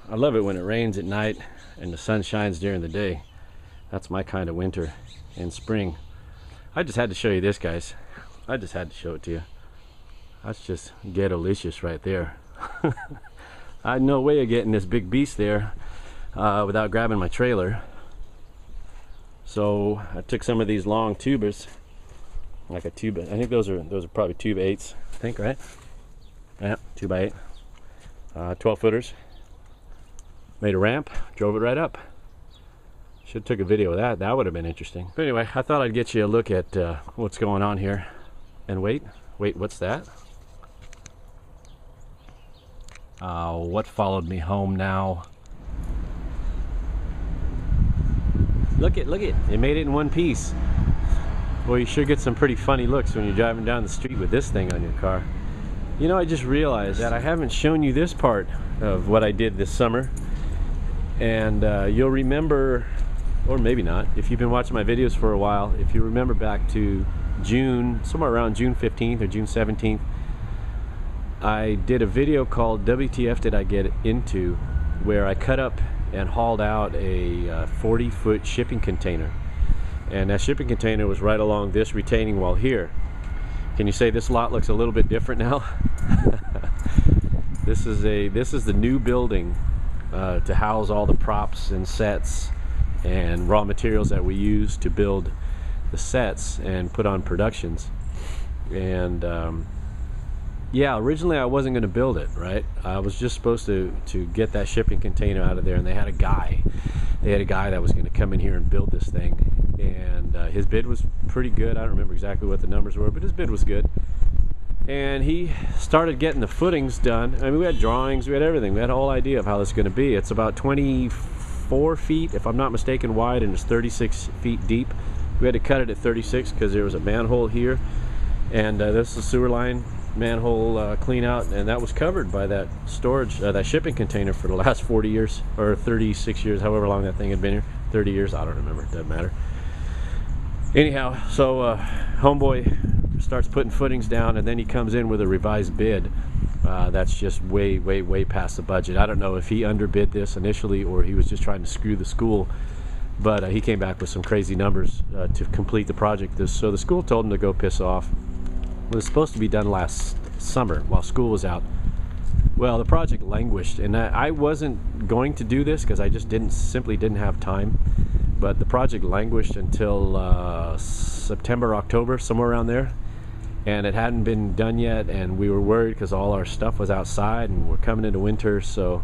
I love it when it rains at night and the sun shines during the day. That's my kind of winter and spring. I just had to show you this, guys. I just had to show it to you. That's just ghetto-licious right there. I had no way of getting this big beast there without grabbing my trailer. So I took some of these long tubers, like a tube. I think those are probably tube 8s. I think, right? Yeah, 2x8. 12 footers. Made a ramp, drove it right up. Should have took a video of that. That would have been interesting. But anyway, I thought I'd get you a look at what's going on here. And wait, what's that? What followed me home now? Look it, it made it in one piece. Well, you sure get some pretty funny looks when you're driving down the street with this thing on your car. You know, I just realized that I haven't shown you this part of what I did this summer. And you'll remember, or maybe not, if you've been watching my videos for a while, if you remember back to June, somewhere around June 15th or June 17th, I did a video called WTF Did I Get Into, where I cut up and hauled out a 40-foot shipping container. And that shipping container was right along this retaining wall here. Can you say this lot looks a little bit different now? This is the new building to house all the props and sets and raw materials that we use to build the sets and put on productions. And yeah, originally I wasn't going to build it, right? I was just supposed to get that shipping container out of there, and they had a guy that was going to come in here and build this thing. And his bid was pretty good. I don't remember exactly what the numbers were, but his bid was good. And he started getting the footings done. I mean, we had drawings, we had everything. We had a whole idea of how this is going to be. It's about 24 feet, if I'm not mistaken, wide, and it's 36 feet deep. We had to cut it at 36 because there was a manhole here. And this is a sewer line manhole clean out, and that was covered by that storage, that shipping container for the last 40 years, or 36 years, however long that thing had been here. 30 years, I don't remember, it doesn't matter. Anyhow, so homeboy starts putting footings down, and then he comes in with a revised bid that's just way past the budget. I don't know if he underbid this initially or he was just trying to screw the school, but he came back with some crazy numbers to complete the project. So the school told him to go piss off. It was supposed to be done last summer while school was out. Well, the project languished, and I wasn't going to do this because I just simply didn't have time. But the project languished until September, October, somewhere around there, and it hadn't been done yet. And we were worried because all our stuff was outside, and we're coming into winter. So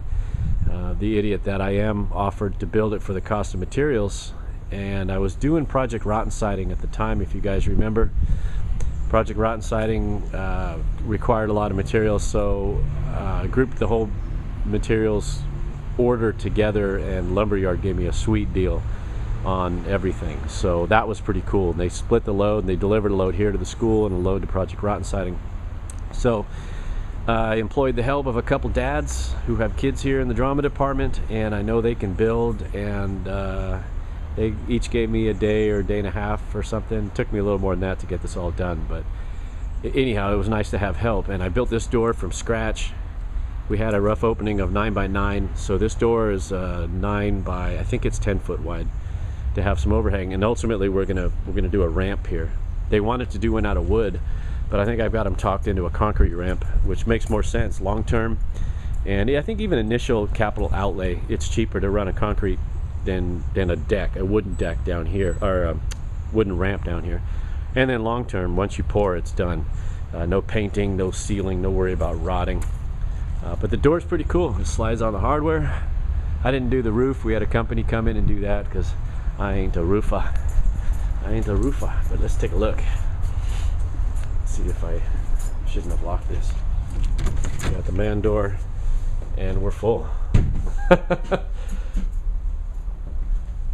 the idiot that I am offered to build it for the cost of materials, and I was doing Project Rotten Siding at the time, if you guys remember. Project Rotten Siding required a lot of materials, so I grouped the whole materials order together, and Lumberyard gave me a sweet deal on everything. So that was pretty cool. And they split the load, and they delivered a load here to the school and a load to Project Rotten Siding. So I employed the help of a couple dads who have kids here in the drama department, and I know they can build, and they each gave me a day or a day and a half or something. It took me a little more than that to get this all done, but anyhow, it was nice to have help. And I built this door from scratch. We had a rough opening of 9 by 9, so this door is 9 by, I think it's 10 foot wide, to have some overhang. And ultimately we're gonna do a ramp here. They wanted to do one out of wood, but I think I've got them talked into a concrete ramp, which makes more sense long term. And I think even initial capital outlay, it's cheaper to run a concrete than a deck, a wooden deck down here, or a wooden ramp down here. And then long term, once you pour, it's done. No painting, no sealing, no worry about rotting. But the door's pretty cool. It slides on the hardware. I didn't do the roof. We had a company come in and do that because I ain't a roofer. But let's take a look. Let's see if I shouldn't have locked this. We got the man door, and we're full.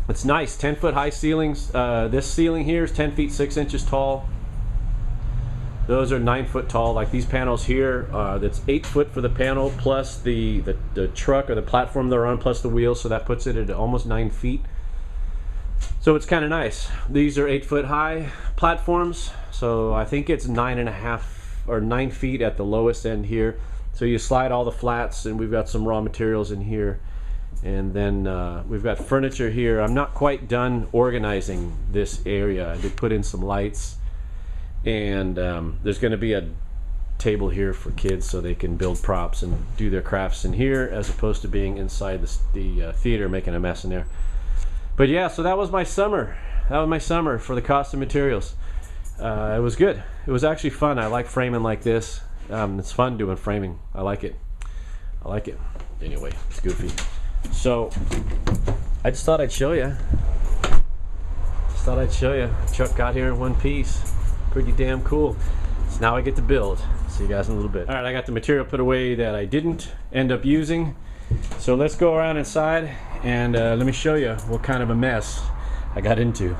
It's nice, 10-foot high ceilings. This ceiling here is 10 feet 6 inches tall. Those are 9 foot tall. Like these panels here, that's 8 foot for the panel plus the truck or the platform they're on plus the wheels, so that puts it at almost 9 feet. So it's kind of nice. These are 8 foot high platforms, so I think it's 9.5 or 9 feet at the lowest end here. So you slide all the flats, and we've got some raw materials in here. And then we've got furniture here. I'm not quite done organizing this area. I did put in some lights, and there's going to be a table here for kids so they can build props and do their crafts in here, as opposed to being inside the theater making a mess in there. But yeah, so that was my summer. That was my summer for the cost of materials. It was good. It was actually fun. I like framing like this. It's fun doing framing. I like it. I like it. Anyway, it's goofy. So I just thought I'd show you. Chuck got here in one piece. Pretty damn cool. So now I get to build. See you guys in a little bit. All right, I got the material put away that I didn't end up using. So let's go around inside and let me show you what kind of a mess I got into.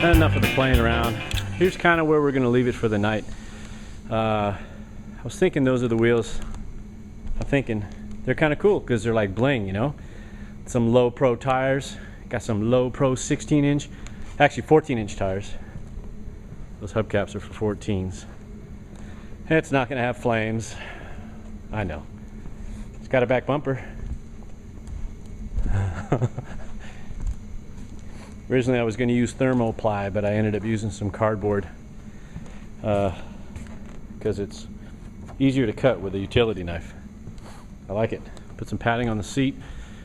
Enough of the playing around. Here's kind of where we're gonna leave it for the night. I was thinking those are the wheels. I'm thinking they're kind of cool because they're like bling, you know. Some low pro tires. Got some low pro 16-inch, actually 14-inch tires. Those hubcaps are for 14s. It's not gonna have flames. I know. It's got a back bumper. Originally I was going to use thermoply, but I ended up using some cardboard because it's easier to cut with a utility knife. I like it. Put some padding on the seat.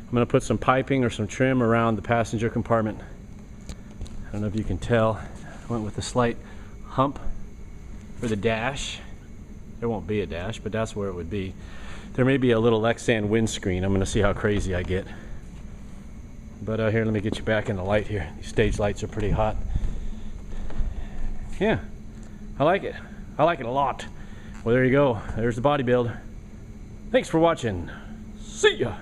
I'm going to put some piping or some trim around the passenger compartment. I don't know if you can tell. I went with a slight hump for the dash. There won't be a dash, but that's where it would be. There may be a little Lexan windscreen. I'm going to see how crazy I get. But here, let me get you back in the light here. These stage lights are pretty hot. Yeah, I like it. I like it a lot. Well, there you go. There's the body build. Thanks for watching. See ya.